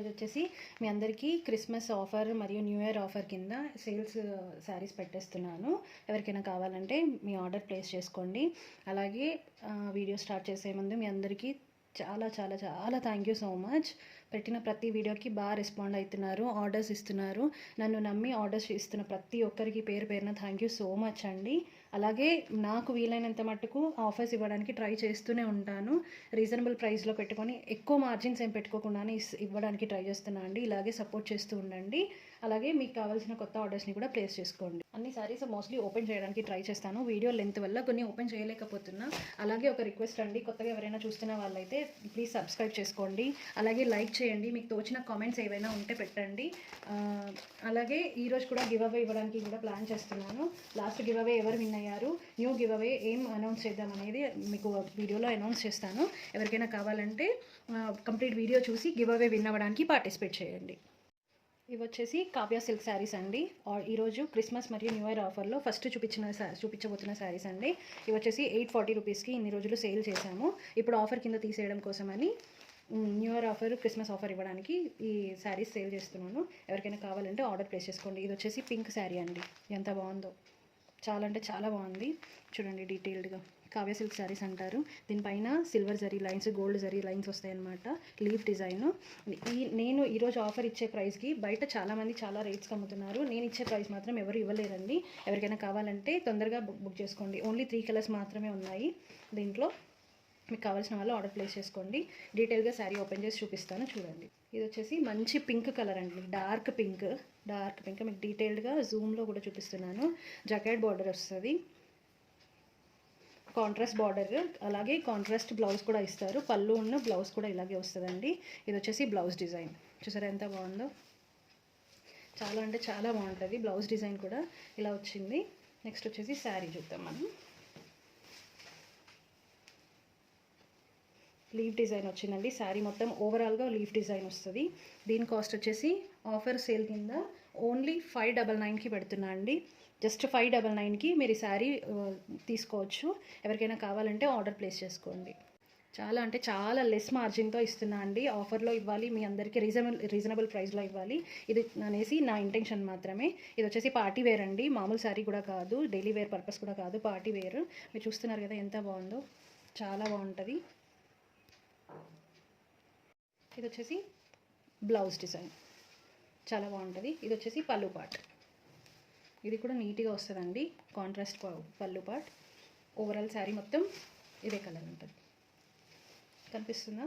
ఈరోజు వచ్చేసి మీ అందరికీ క్రిస్మస్ ఆఫర్ మరియు న్యూ ఇయర్ ఆఫర్ కింద సేల్స్ శారీస్ పెట్టేస్తున్నాను. ఎవరికైనా కావాలంటే మీ ఆర్డర్ ప్లేస్ చేసుకోండి. అలాగే వీడియో స్టార్ట్ చేసే ముందు మీ అందరికీ చాలా చాలా చాలా థ్యాంక్ యూ సో మచ్. పెట్టిన ప్రతి వీడియోకి బాగా రెస్పాండ్ అవుతున్నారు, ఆర్డర్స్ ఇస్తున్నారు. నన్ను నమ్మి ఆర్డర్స్ ఇస్తున్న ప్రతి ఒక్కరికి పేరు పేరున థ్యాంక్ యూ సో మచ్ అండి. అలాగే నాకు వీలైనంత మట్టుకు ఆఫర్స్ ఇవ్వడానికి ట్రై చేస్తూనే ఉంటాను. రీజనబుల్ ప్రైస్లో పెట్టుకొని ఎక్కువ మార్జిన్స్ ఏం పెట్టుకోకుండానే ఇవ్వడానికి ట్రై చేస్తున్నాను అండి. ఇలాగే సపోర్ట్ చేస్తూ ఉండండి. అలాగే మీకు కావాల్సిన కొత్త ఆర్డర్స్ని కూడా ప్లేస్ చేసుకోండి. అన్ని సారీస్ మోస్ట్లీ ఓపెన్ చేయడానికి ట్రై చేస్తాను. వీడియో లెంత్ వల్ల కొన్ని ఓపెన్ చేయలేకపోతున్నా. అలాగే ఒక రిక్వెస్ట్ అండి, కొత్తగా ఎవరైనా చూస్తున్న వాళ్ళైతే ప్లీజ్ సబ్స్క్రైబ్ చేసుకోండి. అలాగే లైక్ చేయండి. మీకు తోచిన కామెంట్స్ ఏవైనా ఉంటే పెట్టండి. అలాగే ఈరోజు కూడా గివ్ అవే ఇవ్వడానికి కూడా ప్లాన్ చేస్తున్నాను. లాస్ట్ గివ్ అవే ఎవరు విన్ అయ్యారు, న్యూ గివ్ అవే ఏం అనౌన్స్ చేద్దాం అనేది మీకు వీడియోలో అనౌన్స్ చేస్తాను. ఎవరికైనా కావాలంటే కంప్లీట్ వీడియో చూసి గివ్ అవే విన్ అవ్వడానికి పార్టిసిపేట్ చేయండి. ఇవి వచ్చేసి కావ్య సిల్క్ శారీస్ అండి. ఈరోజు క్రిస్మస్ మరియు న్యూ ఇయర్ ఆఫర్లో ఫస్ట్ చూపించబోతున్న శారీస్ అండి. ఇవి వచ్చేసి 840 రూపీస్కి ఇన్ని రోజులు సేల్ చేశాము. ఇప్పుడు ఆఫర్ కింద తీసేయడం కోసమని new year offer, Christmas offer ఇవ్వడానికి ఈ శారీస్ సేల్ చేస్తున్నాను. ఎవరికైనా కావాలంటే ఆర్డర్ ప్లేస్ చేసుకోండి. ఇది వచ్చేసి పింక్ శారీ అండి. ఎంత బాగుందో, చాలా అంటే చాలా బాగుంది. చూడండి డీటెయిల్డ్గా. కావ్య సిల్క్ శారీస్ అంటారు. దీనిపైన silver zari lines, gold zari lines వస్తాయన్నమాట. Leaf design. నేను ఈరోజు ఆఫర్ ఇచ్చే ప్రైస్కి బయట చాలామంది చాలా రేట్స్కి అమ్ముతున్నారు. నేను ఇచ్చే ప్రైస్ మాత్రం ఎవరు ఇవ్వలేరండి. ఎవరికైనా కావాలంటే తొందరగా బుక్ చేసుకోండి. ఓన్లీ 3 కలర్స్ మాత్రమే ఉన్నాయి దీంట్లో. మీకు కావాల్సిన వాళ్ళు ఆర్డర్ ప్లేస్ చేసుకోండి. డీటెయిల్గా శారీ ఓపెన్ చేసి చూపిస్తాను, చూడండి. ఇది వచ్చేసి మంచి పింక్ కలర్ అండి. డార్క్ పింక్ మీకు డీటెయిల్డ్గా జూమ్లో కూడా చూపిస్తున్నాను. జకాట్ బార్డర్ వస్తుంది, కాంట్రాస్ట్ బార్డర్, అలాగే కాంట్రాస్ట్ బ్లౌజ్ కూడా ఇస్తారు. పళ్ళు ఉన్న బ్లౌజ్ కూడా ఇలాగే వస్తుందండి. ఇది వచ్చేసి బ్లౌజ్ డిజైన్. చూసారా ఎంత బాగుందో, చాలా అంటే చాలా బాగుంటుంది. బ్లౌజ్ డిజైన్ కూడా ఇలా వచ్చింది. నెక్స్ట్ వచ్చేసి శారీ చూద్దాం మనం. లీఫ్ డిజైన్ వచ్చిందండి. శారీ మొత్తం ఓవరాల్గా లీఫ్ డిజైన్ వస్తుంది. దీని కాస్ట్ వచ్చేసి ఆఫర్ సేల్ కింద ఓన్లీ 599కి పెడుతున్నా అండి. జస్ట్ 599కి మీరు ఈ శారీ తీసుకోవచ్చు. ఎవరికైనా కావాలంటే ఆర్డర్ ప్లేస్ చేసుకోండి. చాలా అంటే చాలా లెస్ మార్జిన్తో ఇస్తున్నా అండి. ఆఫర్లో ఇవ్వాలి, మీ అందరికీ రీజనబుల్ ప్రైస్లో ఇవ్వాలి. ఇది అనేసి నా ఇంటెన్షన్ మాత్రమే. ఇది వచ్చేసి పార్టీ వేర్ అండి, మామూలు శారీ కూడా కాదు, డైలీ వేర్ పర్పస్ కూడా కాదు, పార్టీ వేర్. మీరు చూస్తున్నారు కదా ఎంత బాగుందో, చాలా బాగుంటుంది. ఇది వచ్చేసి బ్లౌజ్ డిజైన్, చాలా బాగుంటుంది. ఇది వచ్చేసి పళ్ళు పార్ట్. ఇది కూడా నీట్గా వస్తుందండి, కాంట్రాస్ట్ పళ్ళు పార్ట్. ఓవరాల్ శారీ మొత్తం ఇదే కలర్ ఉంటుంది. కనిపిస్తుందా?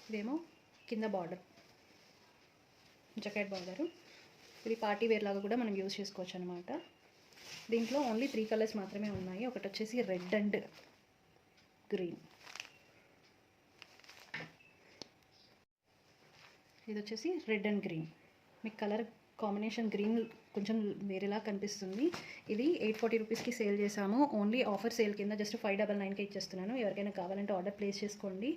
ఇదేమో కింద బార్డర్, జకాట్ బార్డరు. ఇది పార్టీ వేర్ లాగా కూడా మనం యూజ్ చేసుకోవచ్చు అనమాట. దీంట్లో ఓన్లీ 3 కలర్స్ మాత్రమే ఉన్నాయి. ఒకటి వచ్చేసి రెడ్ అండ్ గ్రీన్, ఇది వచ్చేసి రెడ్ అండ్ గ్రీన్. మీకు కలర్ కాంబినేషన్ గ్రీన్ కొంచెం వేరేలా కనిపిస్తుంది. ఇది 840 రూపీస్కి సేల్ చేసాము. ఓన్లీ ఆఫర్ సేల్ కింద జస్ట్ 599కి ఇచ్చేస్తున్నాను. ఎవరికైనా కావాలంటే ఆర్డర్ ప్లేస్ చేసుకోండి.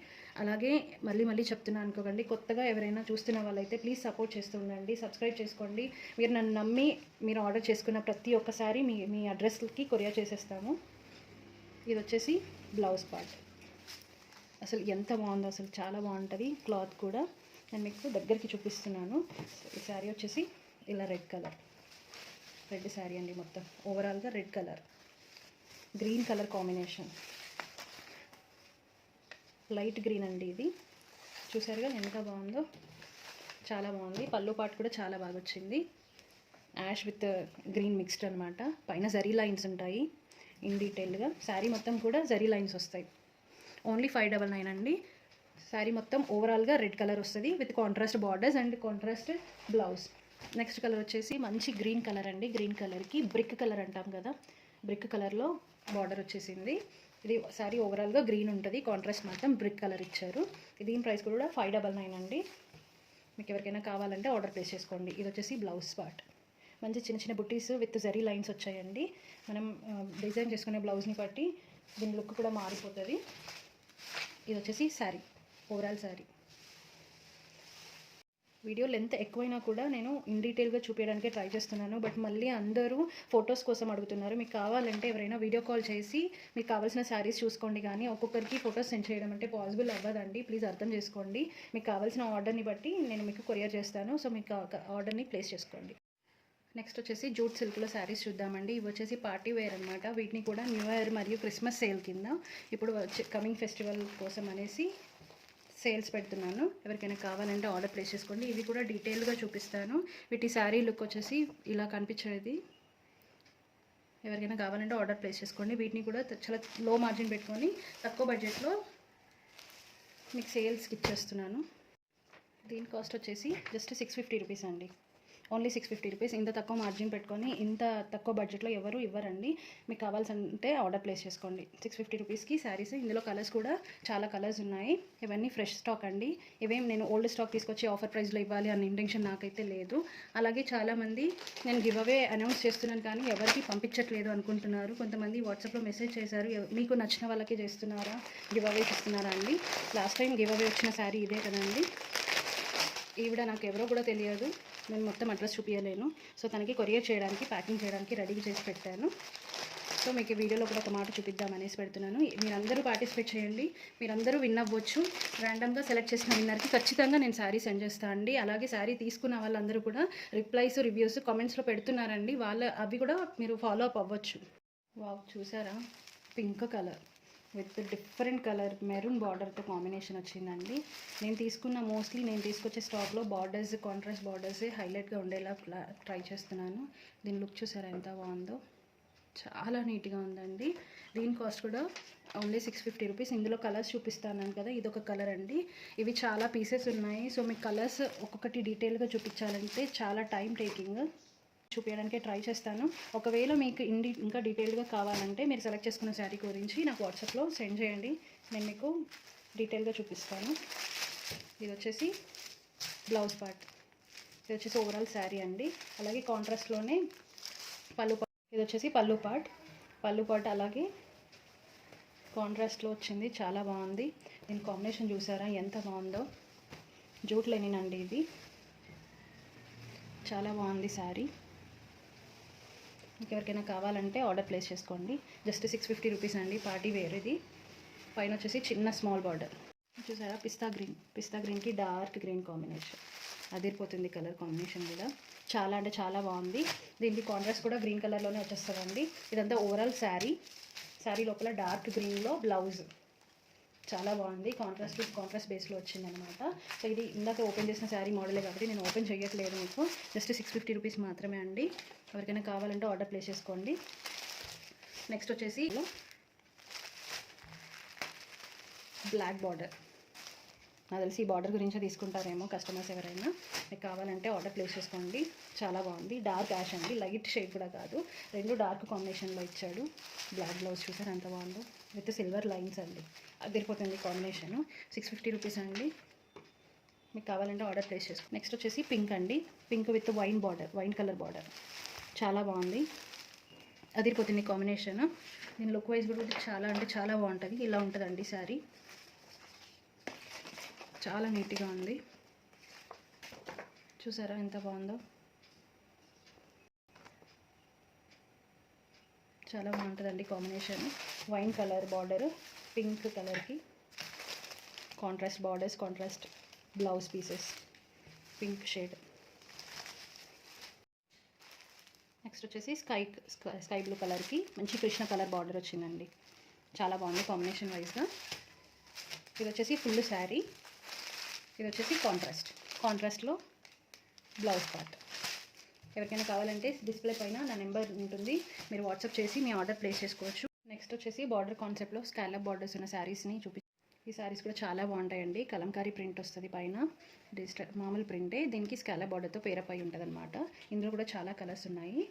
అలాగే మళ్ళీ చెప్తున్నాను అనుకోకండి, కొత్తగా ఎవరైనా చూస్తున్న వాళ్ళైతే ప్లీజ్ సపోర్ట్ చేస్తూ ఉండండి, సబ్స్క్రైబ్ చేసుకోండి. మీరు నన్ను నమ్మి మీరు ఆర్డర్ చేసుకున్న ప్రతి ఒక్కసారి మీ అడ్రస్కి కొరియర్ చేసేస్తాము. ఇది వచ్చేసి బ్లౌజ్ పార్ట్. అసలు ఎంత బాగుందో, అసలు చాలా బాగుంటుంది. క్లాత్ కూడా నేను మీకు దగ్గరికి చూపిస్తున్నాను. ఈ శారీ వచ్చేసి ఇలా రెడ్ కలర్, రెడ్ శారీ అండి. మొత్తం ఓవరాల్గా red colour, green colour combination, light green అండి. ఇది చూసారుగా ఎంత బాగుందో, చాలా బాగుంది. పళ్ళు పార్ట్ కూడా చాలా బాగా వచ్చింది. యాష్ విత్ గ్రీన్ మిక్స్డ్ అనమాట. పైన జరీ లైన్స్ ఉంటాయి ఇన్ డీటెయిల్గా. శారీ మొత్తం కూడా జరీ లైన్స్ వస్తాయి. ఓన్లీ 599 అండి. శారీ మొత్తం ఓవరాల్గా రెడ్ కలర్ వస్తుంది with contrast borders and contrast blouse. Next colour వచ్చేసి మంచి గ్రీన్ కలర్ అండి. గ్రీన్ కలర్కి బ్రిక్ కలర్ అంటాం కదా, బ్రిక్ కలర్లో బార్డర్ వచ్చేసింది. ఇది శారీ ఓవరాల్గా గ్రీన్ ఉంటుంది, కాంట్రాస్ట్ మాత్రం బ్రిక్ కలర్ ఇచ్చారు. దీని ప్రైస్ కూడా 599 అండి. మీకు ఎవరికైనా కావాలంటే ఆర్డర్ ప్లేస్ చేసుకోండి. ఇది వచ్చేసి బ్లౌజ్ పార్ట్. మంచి చిన్న చిన్న బుట్టీస్ విత్ జరీ లైన్స్ వచ్చాయండి. మనం డిజైన్ చేసుకునే బ్లౌజ్ని బట్టి దీని లుక్ కూడా మారిపోతుంది. ఇది వచ్చేసి sari, overall sari. Video length ఎక్కువైనా కూడా నేను ఇన్ డీటెయిల్గా చూపించడానికే ట్రై చేస్తున్నాను. బట్ మళ్ళీ అందరూ ఫొటోస్ కోసం అడుగుతున్నారు. మీకు కావాలంటే ఎవరైనా వీడియో కాల్ చేసి మీకు కావాల్సిన శారీస్ చూసుకోండి, కానీ ఒక్కొక్కరికి ఫొటోస్ సెండ్ చేయడం అంటే పాసిబుల్ అవ్వదండి. ప్లీజ్ అర్థం చేసుకోండి. మీకు కావాల్సిన ఆర్డర్ని బట్టి నేను మీకు కొరియర్ చేస్తాను. సో మీకు ఆర్డర్ని ప్లేస్ చేసుకోండి. నెక్స్ట్ వచ్చేసి జూట్ సిల్క్లో శారీస్ చూద్దామండి. ఇవి వచ్చేసి పార్టీ వేర్ అనమాట. వీటిని కూడా న్యూ ఇయర్ మరియు క్రిస్మస్ సేల్ కింద ఇప్పుడు కమింగ్ ఫెస్టివల్ కోసం అనేసి సేల్స్ పెడుతున్నాను. ఎవరికైనా కావాలంటే ఆర్డర్ ప్లేస్ చేసుకోండి. ఇవి కూడా డీటెయిల్గా చూపిస్తాను. వీటి శారీ లుక్ వచ్చేసి ఇలా కనిపించేది. ఎవరికైనా కావాలంటే ఆర్డర్ ప్లేస్ చేసుకోండి. వీటిని కూడా చాలా లో మార్జిన్ పెట్టుకొని తక్కువ బడ్జెట్లో మీకు సేల్స్కి ఇచ్చేస్తున్నాను. దీని కాస్ట్ వచ్చేసి జస్ట్ 650 రూపీస్ అండి. Only 650 rupees. ఇంత తక్కువ మార్జిన్ పెట్టుకొని ఇంత తక్కువ బడ్జెట్లో ఎవరు ఇవ్వరండి. మీకు కావాల్సింటే ఆర్డర్ ప్లేస్ చేసుకోండి. 650 రూపీస్కి శారీస్. ఇందులో కలర్స్ కూడా చాలా కలర్స్ ఉన్నాయి. ఇవన్నీ ఫ్రెష్ స్టాక్ అండి. ఇవేం నేను ఓల్డ్ స్టాక్ తీసుకొచ్చి ఆఫర్ ప్రైస్లో ఇవ్వాలి అన్న ఇంటెన్షన్ నాకైతే లేదు. అలాగే చాలామంది నేను గివ్ అవే అనౌన్స్ చేస్తున్నాను కానీ ఎవరికి పంపించట్లేదు అనుకుంటున్నారు. కొంతమంది వాట్సాప్లో మెసేజ్ చేశారు, మీకు నచ్చిన వాళ్ళకి చేస్తున్నారా, గివ్ అవేస్ ఇస్తున్నారా అండి. లాస్ట్ టైం గివ్ అవే వచ్చిన శారీ ఇదే కదండి. ఈవిడ నాకు ఎవరో కూడా తెలియదు. నేను మొత్తం అడ్రస్ చూపించలేను. సో తనకి కొరియర్ చేయడానికి, ప్యాకింగ్ చేయడానికి రెడీ చేసి పెట్టాను. సో మీకు ఈ వీడియోలో కూడా ఒక మాట చూపిద్దామనేసి పెడుతున్నాను. మీరందరూ పార్టిసిపేట్ చేయండి. మీరందరూ విన్ అవ్వచ్చు. ర్యాండమ్గా సెలెక్ట్ చేసిన విన్నర్కి ఖచ్చితంగా నేను శారీ సెండ్ చేస్తాను అండి. అలాగే శారీ తీసుకున్న వాళ్ళందరూ కూడా రిప్లైస్, రివ్యూస్ కామెంట్స్లో పెడుతున్నారండి. అవి కూడా మీరు ఫాలో అప్ అవ్వచ్చు. వావ్, చూసారా? Pink colour with different colour maroon బార్డర్తో కాంబినేషన్ వచ్చిందండి. నేను తీసుకొచ్చే స్టాక్లో బార్డర్స్, కాంట్రాస్ట్ బార్డర్స్ హైలైట్గా ఉండేలా ట్రై చేస్తున్నాను. దీని లుక్ చూసారా ఎంత బాగుందో. చాలా నీట్గా ఉందండి. దీని కాస్ట్ కూడా ఓన్లీ 650 రూపీస్. ఇందులో కలర్స్ చూపిస్తాను కదా, ఇదొక కలర్ అండి. ఇవి చాలా పీసెస్ ఉన్నాయి. సో మీకు కలర్స్ ఒక్కొక్కటి డీటెయిల్గా చూపించాలంటే చాలా టైం టేకింగ్. చూపించడానికే ట్రై చేస్తాను. ఒకవేళ మీకు ఇంకా డీటెయిల్గా కావాలంటే మీరు సెలెక్ట్ చేసుకున్న శారీ గురించి నాకు వాట్సాప్లో సెండ్ చేయండి. నేను మీకు డీటెయిల్గా చూపిస్తాను. ఇది వచ్చేసి బ్లౌజ్ పార్ట్. ఇది వచ్చేసి ఓవరాల్ శారీ అండి. అలాగే కాంట్రాస్ట్లోనే పళ్ళు పార్ట్. ఇది వచ్చేసి పళ్ళు పార్ట్ అలాగే కాంట్రాస్ట్లో వచ్చింది. చాలా బాగుంది. దీని కాంబినేషన్ చూసారా ఎంత బాగుందో. జూట్ లెనిన్ అండి ఇది. చాలా బాగుంది శారీ. ఎవరికైనా కావాలంటే ఆర్డర్ ప్లేస్ చేసుకోండి. జస్ట్ 650 రూపీస్ అండి. పార్టీ వేర్ ఇది. పైన వచ్చేసి చిన్న స్మాల్ బార్డర్ చూసారా. పిస్తా గ్రీన్కి డార్క్ గ్రీన్ కాంబినేషన్ అదిరిపోతుంది. కలర్ కాంబినేషన్ కూడా చాలా అంటే చాలా బాగుంది. దీనికి కాంట్రాస్ట్ కూడా గ్రీన్ కలర్లోనే వచ్చేస్తుందండి. ఇదంతా ఓవరాల్ శారీ లోపల డార్క్ గ్రీన్లో బ్లౌజ్ చాలా బాగుంది. కాంట్రాస్ట్ బేస్లో వచ్చిందనమాట. సో ఇది ఇందాక ఓపెన్ చేసిన శారీ మోడలే కాబట్టి నేను ఓపెన్ చేయట్లేదు. మీకు జస్ట్ 650 రూపీస్ మాత్రమే అండి. ఎవరికైనా కావాలంటే ఆర్డర్ ప్లేస్ చేసుకోండి. నెక్స్ట్ వచ్చేసి బ్లాక్ బార్డర్. నాకు తెలిసి ఈ బార్డర్ గురించే తీసుకుంటారేమో కస్టమర్స్ ఎవరైనా. మీకు కావాలంటే ఆర్డర్ ప్లేస్ చేసుకోండి. చాలా బాగుంది. డార్క్ యాష్ అండి, లైట్ షేడ్ కూడా కాదు. రెండు డార్క్ కాంబినేషన్లో ఇచ్చాడు. బ్లాక్ బ్లౌజ్ చూసారు ఎంత బాగుందో విత్ సిల్వర్ లైన్స్ అండి. అదిరిపోతుంది కాంబినేషను. 650 రూపీస్ అండి. మీకు కావాలంటే ఆర్డర్ ప్లేస్ చేసుకోండి. నెక్స్ట్ వచ్చేసి పింక్ అండి. Pink with wine colour border చాలా బాగుంది. అదిరిపోతుంది కాంబినేషన్. దీని లుక్ వైజ్ కూడా చాలా అంటే చాలా బాగుంటుంది. ఇలా ఉంటుందండి శారీ. చాలా నీట్గా ఉంది. చూసారా ఎంత బాగుందో. చాలా బాగుంటుందండి combination. Wine colour border pink కలర్కి contrast borders, contrast blouse pieces pink shade. Next వచ్చేసి స్కై బ్లూ కలర్కి మంచి కృష్ణ కలర్ బార్డర్ వచ్చిందండి. చాలా బాగుంది కాంబినేషన్ వైజ్గా. ఇది వచ్చేసి ఫుల్ శారీ. ఇది వచ్చేసి కాంట్రాస్ట్లో బ్లౌజ్ పార్ట్. ఎవరికైనా కావాలంటే డిస్ప్లే పైన నా నెంబర్ ఉంటుంది. మీరు వాట్సాప్ చేసి మీ ఆర్డర్ ప్లేస్ చేసుకోవచ్చు. నెక్స్ట్ వచ్చేసి బార్డర్ కాన్సెప్ట్లో స్కాలప్ బార్డర్స్ ఉన్న శారీస్ని ఈ శారీస్ కూడా చాలా బాగుంటాయండి. కలంకారీ ప్రింట్ వస్తుంది పైన. డిజిటల్ మామూలు ప్రింటే, దీనికి స్కాలప్ బార్డర్తో పేరప్ అయి ఉంటుంది అనమాట. ఇందులో కూడా చాలా కలర్స్ ఉన్నాయి.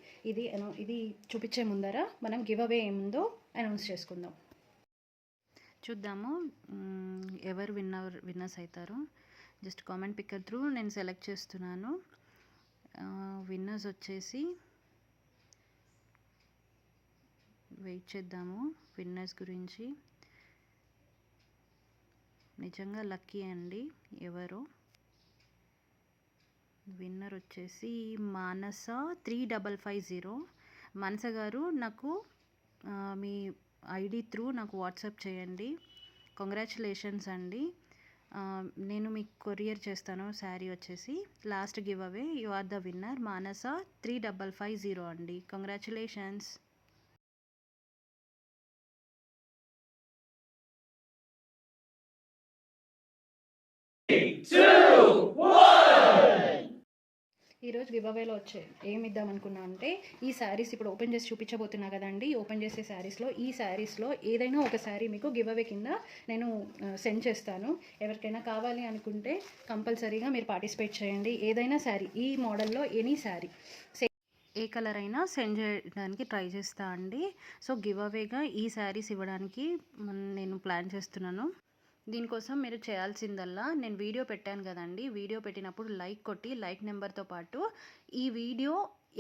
ఇది చూపించే ముందర మనం గివ్ అవే ఏముందో అనౌన్స్ చేసుకుందాం. చూద్దాము ఎవరు విన్నర్స్ అవుతారు. జస్ట్ కామెంట్ పిక్కర్ త్రూ నేను సెలెక్ట్ చేస్తున్నాను. విన్నర్స్ వచ్చేసి వెయిట్ చేద్దాము. విన్నర్స్ గురించి నిజంగా లక్కీ అండి ఎవరో. విన్నర్ వచ్చేసి మానస 3550. మానస గారు నాకు మీ ఐడి త్రూ నాకు వాట్సాప్ చేయండి. కంగ్రాచులేషన్స్ అండి. నేను మీకు కొరియర్ చేస్తాను శారీ వచ్చేసి. Last give away you are the winner Manasa 3550 అండి. కంగ్రాచులేషన్స్. ఈరోజు గివ్ అవేలో వచ్చే ఏమి ఇద్దాం అనుకున్నా అంటే ఈ శారీస్ ఇప్పుడు ఓపెన్ చేసి చూపించబోతున్నా కదండి. ఓపెన్ చేసే శారీస్లో ఈ శారీస్లో ఏదైనా ఒక శారీ మీకు గివ్ అవే కింద నేను సెండ్ చేస్తాను. ఎవరికైనా కావాలి అనుకుంటే కంపల్సరీగా మీరు పార్టిసిపేట్ చేయండి. ఏదైనా శారీ ఈ మోడల్లో ఎనీ శారీ ఏ కలర్ అయినా సెండ్ చేయడానికి ట్రై చేస్తా అండి. సో గివ్ అవేగా ఈ శారీస్ ఇవ్వడానికి నేను ప్లాన్ చేస్తున్నాను. దీనికోసం మీరు చేయాల్సిందల్లా నేను వీడియో పెట్టాను కదండి. వీడియో పెట్టినప్పుడు లైక్ కొట్టి లైక్ నెంబర్తో పాటు ఈ వీడియో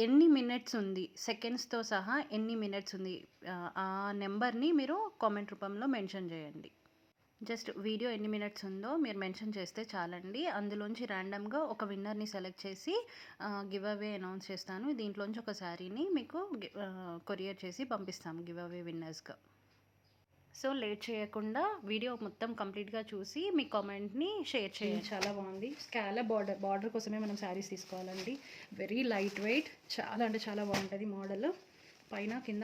ఎన్ని మినిట్స్ ఉంది, సెకండ్స్తో సహా ఎన్ని మినిట్స్ ఉంది ఆ నెంబర్ని మీరు కామెంట్ రూపంలో మెన్షన్ చేయండి. జస్ట్ వీడియో ఎన్ని మినిట్స్ ఉందో మీరు మెన్షన్ చేస్తే చాలండి. అందులోంచి ర్యాండమ్గా ఒక విన్నర్ని సెలెక్ట్ చేసి గివ్ అవే అనౌన్స్ చేస్తాను. దీంట్లోంచి ఒక శారీని మీకు కొరియర్ చేసి పంపిస్తాము గివ్ అవే విన్నర్స్గా. సో లేట్ చేయకుండా వీడియో మొత్తం కంప్లీట్గా చూసి మీ కామెంట్ని షేర్ చేయండి. చాలా బాగుంది. స్కాలప్ బార్డర్ కోసమే మనం శారీస్ తీసుకోవాలండి. వెరీ లైట్ వెయిట్, చాలా అంటే చాలా బాగుంటుంది మోడల్. పైన కింద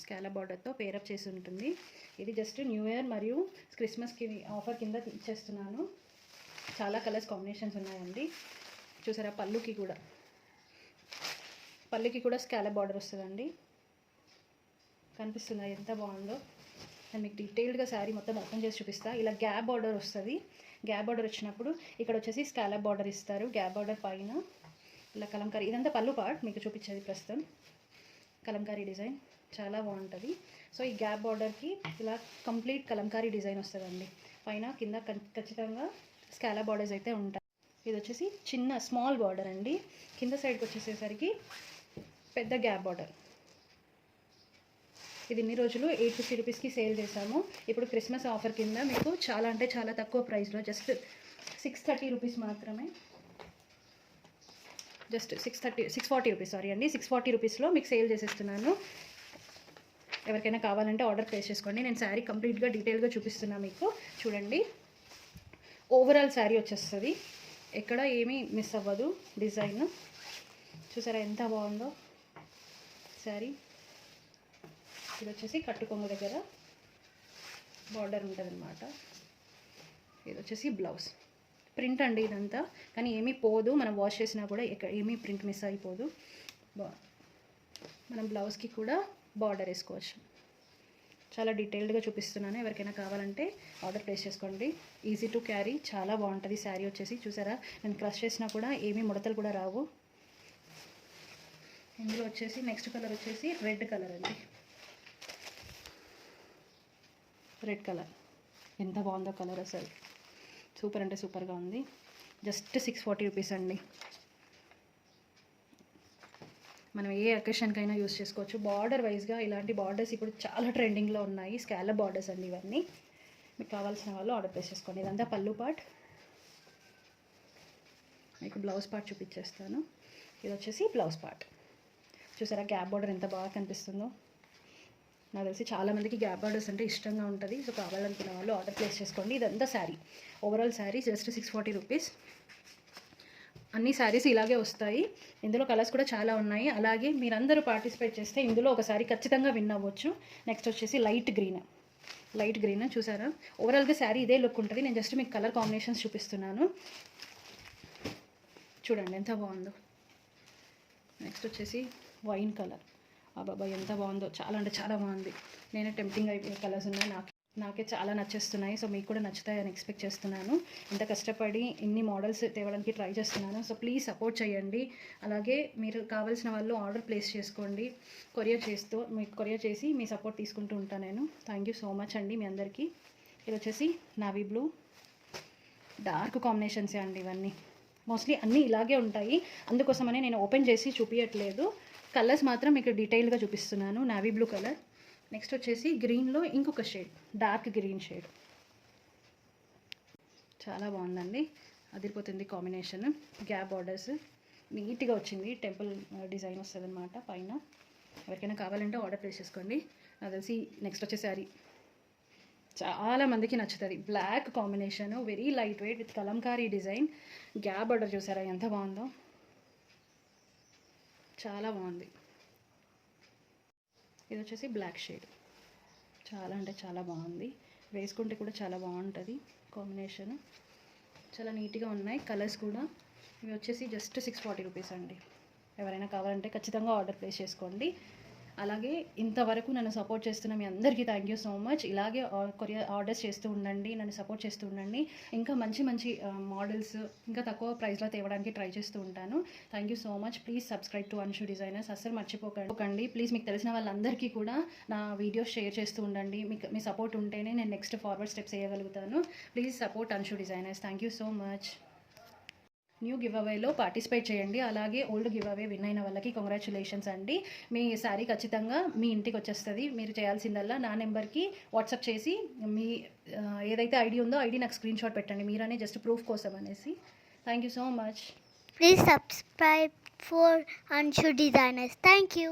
స్కాలప్ బార్డర్తో పేరప్ చేసి ఉంటుంది. ఇది జస్ట్ న్యూ ఇయర్ మరియు క్రిస్మస్కి ఆఫర్ కింద ఇచ్చేస్తున్నాను. చాలా కలర్స్ కాంబినేషన్స్ ఉన్నాయండి. చూసారా పళ్ళుకి కూడా స్కాలప్ బార్డర్ వస్తుందండి. కనిపిస్తుందా ఎంత బాగుందో. నేను మీకు డీటెయిల్డ్గా శారీ మొత్తం ఓపెన్ చేసి చూపిస్తా. ఇలా గ్యాప్ బార్డర్ వస్తుంది. గ్యాప్ బార్డర్ వచ్చినప్పుడు ఇక్కడ వచ్చేసి స్కాలప్ బార్డర్ ఇస్తారు. గ్యాప్ బార్డర్ పైన ఇలా కలంకారీ, ఇదంతా పళ్ళు పార్ట్ మీకు చూపించేది ప్రస్తుతం. కలంకారీ డిజైన్ చాలా బాగుంటుంది. సో ఈ గ్యాప్ బార్డర్కి ఇలా కంప్లీట్ కలంకారీ డిజైన్ వస్తుందండి. పైన కింద ఖచ్చితంగా స్కాలప్ బార్డర్స్ అయితే ఉంటాయి. ఇది వచ్చేసి చిన్న స్మాల్ బార్డర్ అండి. కింద సైడ్కి వచ్చేసేసరికి పెద్ద గ్యాప్ బార్డర్. ఇది ఇన్ని రోజులు 850 రూపీస్కి సేల్ చేసాము. ఇప్పుడు క్రిస్మస్ ఆఫర్ కింద మీకు చాలా అంటే చాలా తక్కువ ప్రైస్లో జస్ట్ 630 రూపీస్ మాత్రమే. జస్ట్ 640 రూపీస్ సారీ అండి 640 రూపీస్లో మీకు సేల్ చేసేస్తున్నాను. ఎవరికైనా కావాలంటే ఆర్డర్ ప్లేస్ చేసుకోండి. నేను శారీ కంప్లీట్గా డీటెయిల్గా చూపిస్తున్నాను మీకు. చూడండి, ఓవరాల్ శారీ వచ్చేస్తుంది. ఎక్కడ ఏమీ మిస్ అవ్వదు. డిజైన్ చూసారా ఎంత బాగుందో శారీ. ఇది వచ్చేసి కట్టుకొంగు దగ్గర బార్డర్ ఉంటుంది అన్నమాట. ఇది వచ్చేసి బ్లౌజ్ ప్రింట్ అండి ఇదంతా, కానీ ఏమీ పోదు. మనం వాష్ చేసినా కూడా ఏమీ ప్రింట్ మిస్ అయిపోదు. మనం బ్లౌజ్కి కూడా బార్డర్ వేసుకోవచ్చు. చాలా డీటెయిల్డ్గా చూపిస్తున్నాను. ఎవరికైనా కావాలంటే ఆర్డర్ ప్లేస్ చేసుకోండి. ఈజీ టు క్యారీ, చాలా బాగుంటుంది శారీ వచ్చేసి. చూసారా నేను క్రష్ చేసినా కూడా ఏమీ ముడతలు కూడా రావు. ఇందులో వచ్చేసి నెక్స్ట్ కలర్ వచ్చేసి రెడ్ కలర్ అండి. రెడ్ కలర్ ఎంత బాగుందో కలర్ అసలు. సూపర్ అంటే సూపర్గా ఉంది. జస్ట్ 640 రూపీస్ అండి. మనం ఏ అకేషన్కైనా యూస్ చేసుకోవచ్చు. బార్డర్ వైజ్గా ఇలాంటి బార్డర్స్ ఇప్పుడు చాలా ట్రెండింగ్లో ఉన్నాయి. స్కాలప్ బార్డర్స్ అండి ఇవన్నీ. మీకు కావాల్సిన వాళ్ళు ఆర్డర్ ప్లేస్ చేసుకోండి. ఇదంతా పళ్ళు పార్ట్. మీకు బ్లౌజ్ పార్ట్ చూపించేస్తాను. ఇది వచ్చేసి బ్లౌజ్ పార్ట్. చూసారా గ్యాప్ బార్డర్ ఎంత బాగా కనిపిస్తుందో. నాకు తెలిసి చాలామందికి గ్యాప్ బార్డర్స్ అంటే ఇష్టంగా ఉంటుంది. సో కావాలనుకున్న వాళ్ళు ఆర్డర్ ప్లేస్ చేసుకోండి. ఇదంతా sari, overall sari just 640 rupees. అన్ని శారీస్ ఇలాగే వస్తాయి. ఇందులో కలర్స్ కూడా చాలా ఉన్నాయి. అలాగే మీరందరూ పార్టిసిపేట్ చేస్తే ఇందులో ఒకసారి ఖచ్చితంగా విన్ అవ్వచ్చు. నెక్స్ట్ వచ్చేసి లైట్ గ్రీన్ చూసారా. ఓవరాల్గా శారీ ఇదే లుక్ ఉంటుంది. నేను జస్ట్ మీకు కలర్ కాంబినేషన్స్ చూపిస్తున్నాను. చూడండి ఎంత బాగుందో. నెక్స్ట్ వచ్చేసి వైన్ కలర్. బాబా ఎంత బాగుందో, చాలా అంటే చాలా బాగుంది. నేనే టెంప్టింగ్ అయిపోయే కలర్స్ ఉన్నాయి. నాకే చాలా నచ్చేస్తున్నాయి. సో మీకు కూడా నచ్చుతాయని ఎక్స్పెక్ట్ చేస్తున్నాను. ఇంత కష్టపడి ఇన్ని మోడల్స్ తేవడానికి ట్రై చేస్తున్నాను. సో ప్లీజ్ సపోర్ట్ చేయండి. అలాగే మీరు కావాల్సిన వాళ్ళు ఆర్డర్ ప్లేస్ చేసుకోండి. కొరియర్ చేసి మీ సపోర్ట్ తీసుకుంటూ ఉంటాను నేను. థ్యాంక్ యూ సో మచ్ అండి మీ అందరికీ. ఇది వచ్చేసి నావీ బ్లూ, డార్క్ కాంబినేషన్సే అండి ఇవన్నీ. మోస్ట్లీ అన్నీ ఇలాగే ఉంటాయి. అందుకోసమనే నేను ఓపెన్ చేసి చూపించట్లేదు. కలర్స్ మాత్రం మీకు డీటెయిల్గా చూపిస్తున్నాను. Navy blue colour. నెక్స్ట్ వచ్చేసి గ్రీన్లో ఇంకొక షేడ్, డార్క్ గ్రీన్ షేడ్. చాలా బాగుందండి, అదిరిపోతుంది కాంబినేషన్. గ్యాప్ బార్డర్స్ నీట్గా వచ్చింది. టెంపుల్ డిజైన్ వస్తుంది అనమాట పైన. ఎవరికైనా కావాలంటే ఆర్డర్ ప్లేస్ చేసుకోండి. నాకు తెలిసి నెక్స్ట్ వచ్చే శారీ చాలా మందికి నచ్చుతుంది. Black combination, very light weight with Kalamkari design. Gap border చూసారా ఎంత బాగుందో, చాలా బాగుంది. ఇది వచ్చేసి బ్లాక్ షేడ్, చాలా అంటే చాలా బాగుంది. వేసుకుంటే కూడా చాలా బాగుంటుంది కాంబినేషన్. చాలా నీట్గా ఉన్నాయి కలర్స్ కూడా. ఇవి వచ్చేసి జస్ట్ 640 రూపీస్ అండి. ఎవరైనా కావాలంటే ఖచ్చితంగా ఆర్డర్ ప్లేస్ చేసుకోండి. అలాగే ఇంతవరకు నన్ను సపోర్ట్ చేస్తున్న మీ అందరికీ థ్యాంక్ యూ సో మచ్. ఇలాగే కొరియర్ ఆర్డర్స్ చేస్తూ ఉండండి, నన్ను సపోర్ట్ చేస్తూ ఉండండి. ఇంకా మంచి మంచి మోడల్స్ ఇంకా తక్కువ ప్రైస్లో తేవడానికి ట్రై చేస్తూ ఉంటాను. Thank you so much. Please subscribe to Anshu designers. అస్సలు మర్చిపోకండి ప్లీజ్. మీకు తెలిసిన వాళ్ళందరికీ కూడా నా వీడియోస్ షేర్ చేస్తూ ఉండండి. మీ సపోర్ట్ ఉంటేనే నేను నెక్స్ట్ ఫార్వర్డ్ స్టెప్స్ వేయగలుగుతాను. Please support Anshu designers. Thank you so much. New give అవేలో పార్టిసిపేట్ చేయండి. అలాగే ఓల్డ్ గివ్ అవే విన్ అయిన వాళ్ళకి కంగ్రాచులేషన్స్ అండి. మీ శారీ ఖచ్చితంగా మీ ఇంటికి వచ్చేస్తుంది. మీరు చేయాల్సిందల్లా నా నెంబర్కి వాట్సాప్ చేసి మీ ఏదైతే ఐడి ఉందో ఐడి నాకు స్క్రీన్ షాట్ పెట్టండి, మీరనే జస్ట్ ప్రూఫ్ కోసం అనేసి. Thank you so much. Please subscribe for Anshu Designers. Thank you.